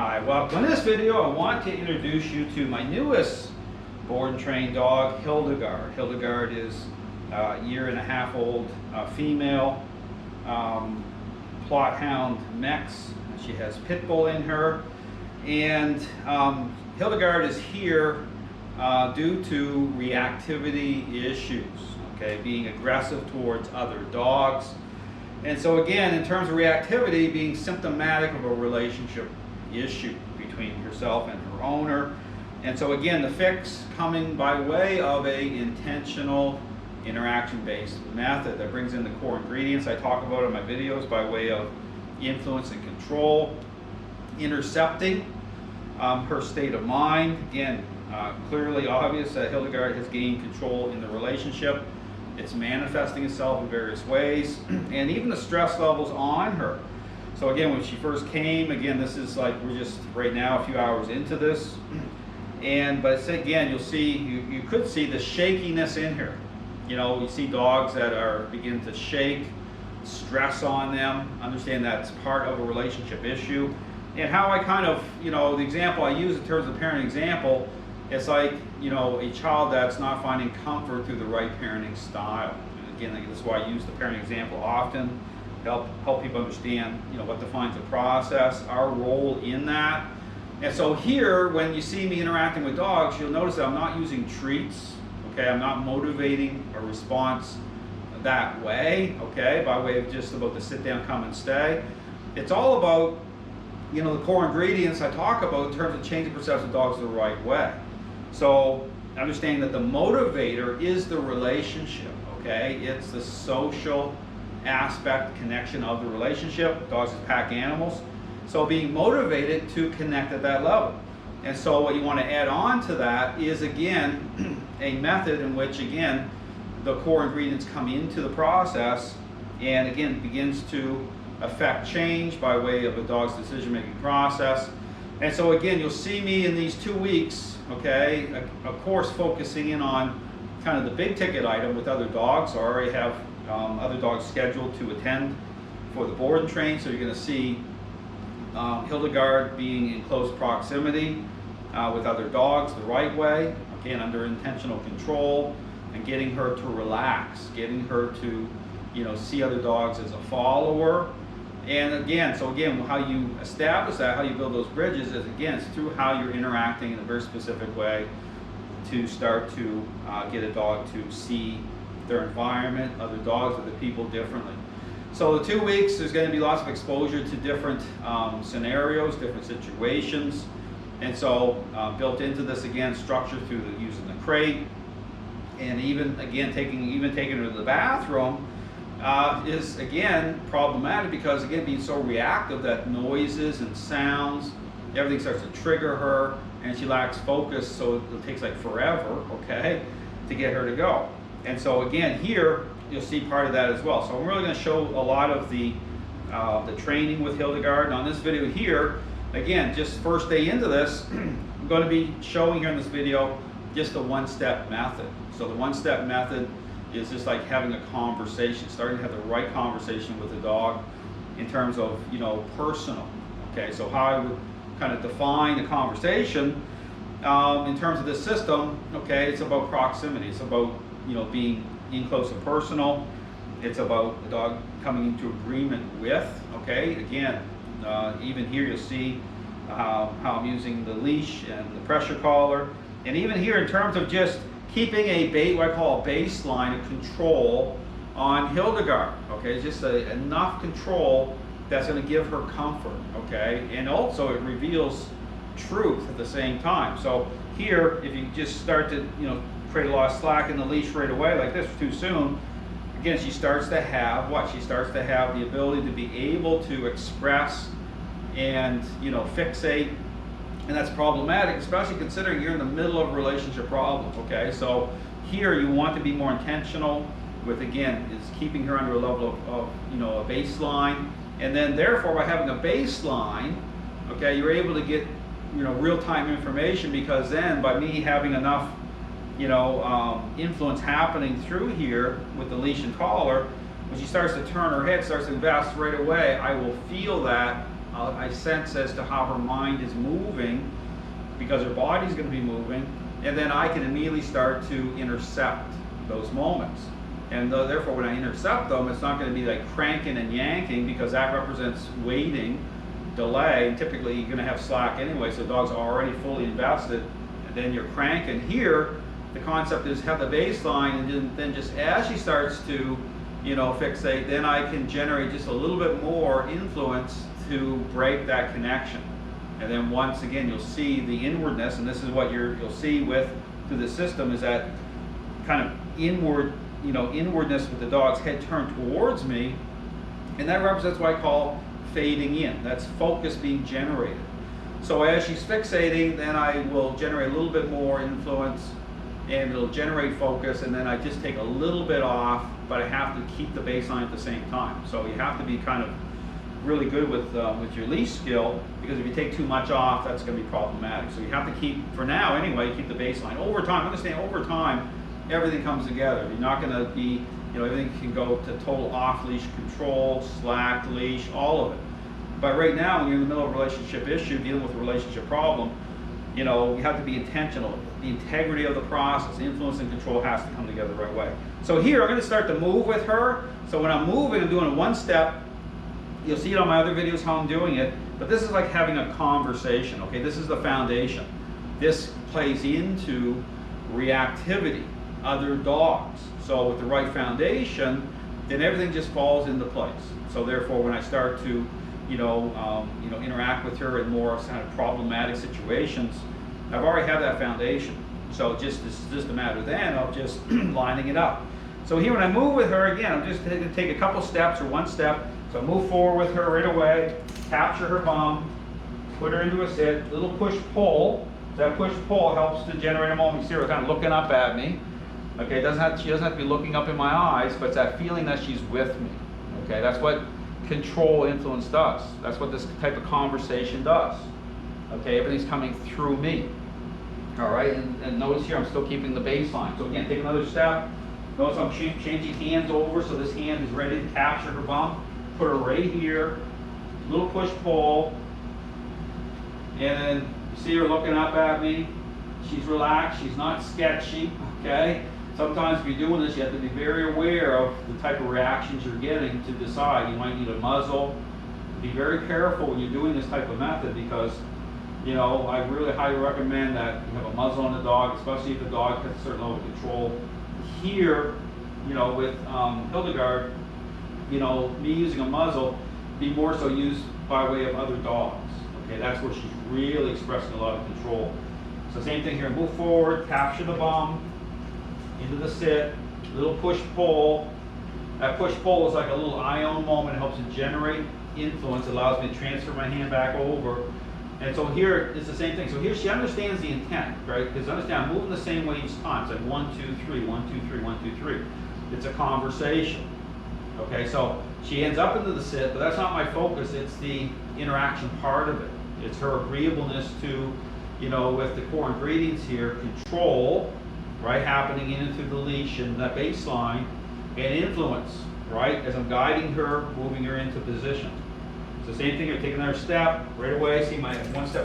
Hi, well, in this video I want to introduce you to my newest board and trained dog, Hildegard. Hildegard is a 1.5 year old female plot hound mix. She has pit bull in her, and Hildegard is here due to reactivity issues, okay, being aggressive towards other dogs. And so again, in terms of reactivity, being symptomatic of a relationship issue between herself and her owner. And so again, the fix coming by way of a intentional interaction-based method that brings in the core ingredients I talk about in my videos by way of influence and control, intercepting her state of mind. Again, clearly obvious that Hildegard has gained control in the relationship. It's manifesting itself in various ways, and even the stress levels on her. So again, when she first came, again, this is like, we're just right now a few hours into this, but it's, again, you'll see, you could see the shakiness in her. You know, you see dogs that are begin to shake, stress on them. Understand that's part of a relationship issue. And how I kind of, the example I use in terms of parenting example, it's like, a child that's not finding comfort through the right parenting style. And again, this is why I use the parenting example often. Help people understand, what defines the process, our role in that. And so here, when you see me interacting with dogs, you'll notice that I'm not using treats, okay? I'm not motivating a response that way, okay? By way of just about the sit down, come and stay. It's all about, the core ingredients I talk about in terms of changing perception of dogs the right way. So understanding that the motivator is the relationship, okay? It's the social aspect, connection of the relationship. Dogs are pack animals. So being motivated to connect at that level. And so what you want to add on to that is, again, a method in which, again, the core ingredients come into the process and, again, begins to affect change by way of a dog's decision-making process. And so, again, you'll see me in these 2 weeks, okay, of course, focusing in on kind of the big ticket item with other dogs. I already have other dogs scheduled to attend for the board and train, so you're going to see Hildegard being in close proximity with other dogs the right way, again under intentional control, and getting her to relax, getting her to see other dogs as a follower. And again, how you establish that, how you build those bridges is, again, it's through how you're interacting in a very specific way to start to get a dog to see their environment, other dogs, other people differently. So the 2 weeks, there's going to be lots of exposure to different scenarios, different situations. And so built into this, again, structure through using the crate, and even taking her to the bathroom is, again, problematic because, again, being so reactive that noises and sounds, everything starts to trigger her, and she lacks focus, so it takes like forever, okay, to get her to go. And so again, here you'll see part of that as well. So I'm really going to show a lot of the training with Hildegard. And on this video here, again, just first day into this, I'm going to be showing here in this video just the one-step method. So the one-step method is just like having a conversation, starting to have the right conversation with the dog in terms of, personal. Okay, so how I would kind of define a conversation in terms of this system, okay, it's about proximity. It's about, being in close and personal. It's about the dog coming into agreement with, okay, again, even here you'll see how I'm using the leash and the pressure collar. And even here in terms of just keeping what I call a baseline of control on Hildegard, okay, it's just enough control that's going to give her comfort, okay, and also it reveals truth at the same time. So here, if you just start to, create a lot of slack in the leash right away like this too soon, again, she starts to have what? She starts to have the ability to be able to express and, fixate, and that's problematic, especially considering you're in the middle of a relationship problem, okay? So here you want to be more intentional with, again, is keeping her under a level of a baseline, and then therefore by having a baseline, okay, you're able to get, real-time information, because then by me having enough influence happening through here with the leash and collar, when she starts to turn her head, starts to invest right away, I will feel that I sense as to how her mind is moving, because her body's going to be moving, and then I can immediately start to intercept those moments. And therefore, when I intercept them, it's not going to be like cranking and yanking, because that represents waiting, delay, and typically you're going to have slack anyway, so the dog's already fully invested, and then you're cranking. Here, the concept is have the baseline, and then just as she starts to, fixate, then I can generate just a little bit more influence to break that connection. And then once again, you'll see the inwardness, and this is what you'll see through the system, is that kind of inwardness with the dog's head turned towards me, and that represents what I call fading in. That's focus being generated. So as she's fixating, then I will generate a little bit more influence, and it'll generate focus, and then I just take a little bit off, but I have to keep the baseline at the same time. So you have to be kind of really good with your leash skill, because if you take too much off, that's going to be problematic. So you have to keep, for now anyway, keep the baseline. Over time, understand, over time, everything comes together. You're not going to be, everything can go to total off-leash control, slack leash, all of it. But right now, when you're in the middle of a relationship issue, dealing with a relationship problem, you have to be intentional. The integrity of the process, influence and control has to come together the right way. So here, I'm going to start to move with her. So when I'm moving, I'm doing a one step. You'll see it on my other videos how I'm doing it, but this is like having a conversation, okay? This is the foundation. This plays into reactivity, other dogs. So with the right foundation, then everything just falls into place. So therefore, when I start to, interact with her in more kind of problematic situations, I've already had that foundation. So it's just a matter then of just lining it up. So here, when I move with her, again, I'm just going to take a couple steps or one step. So I move forward with her right away, capture her bum, put her into a sit, little push-pull. That push-pull helps to generate a moment. You see her kind of looking up at me. Okay, she doesn't have to be looking up in my eyes, but it's that feeling that she's with me. Okay, that's what control influence does. That's what this type of conversation does. Okay, everything's coming through me. All right, and notice here I'm still keeping the baseline. So again, take another step. Notice I'm changing hands over, so this hand is ready to capture her bum. Put her right here, little push-pull, and then you see her looking up at me. She's relaxed, she's not sketchy, okay? Sometimes if you're doing this, you have to be very aware of the type of reactions you're getting to decide. You might need a muzzle. Be very careful when you're doing this type of method, because I really highly recommend that you have a muzzle on the dog, especially if the dog has a certain level of control. Here, with Hildegard, me using a muzzle be more so used by way of other dogs. Okay, that's where she's really expressing a lot of control. So same thing here, move forward, capture the bum, into the sit, little push-pull. That push-pull is like a little ion moment. It helps to generate influence, allows me to transfer my hand back over. And so here, it's the same thing. So here she understands the intent, right? Because understand, I'm moving the same way each time. It's like 1, 2, 3, 1, 2, 3, 1, 2, 3. It's a conversation. Okay, so she ends up into the sit, but that's not my focus. It's the interaction part of it. It's her agreeableness to, with the core ingredients here, control, right, happening in and through the leash and that baseline, and influence, right, as I'm guiding her, moving her into position. So same thing here, take another step, right away, see my one step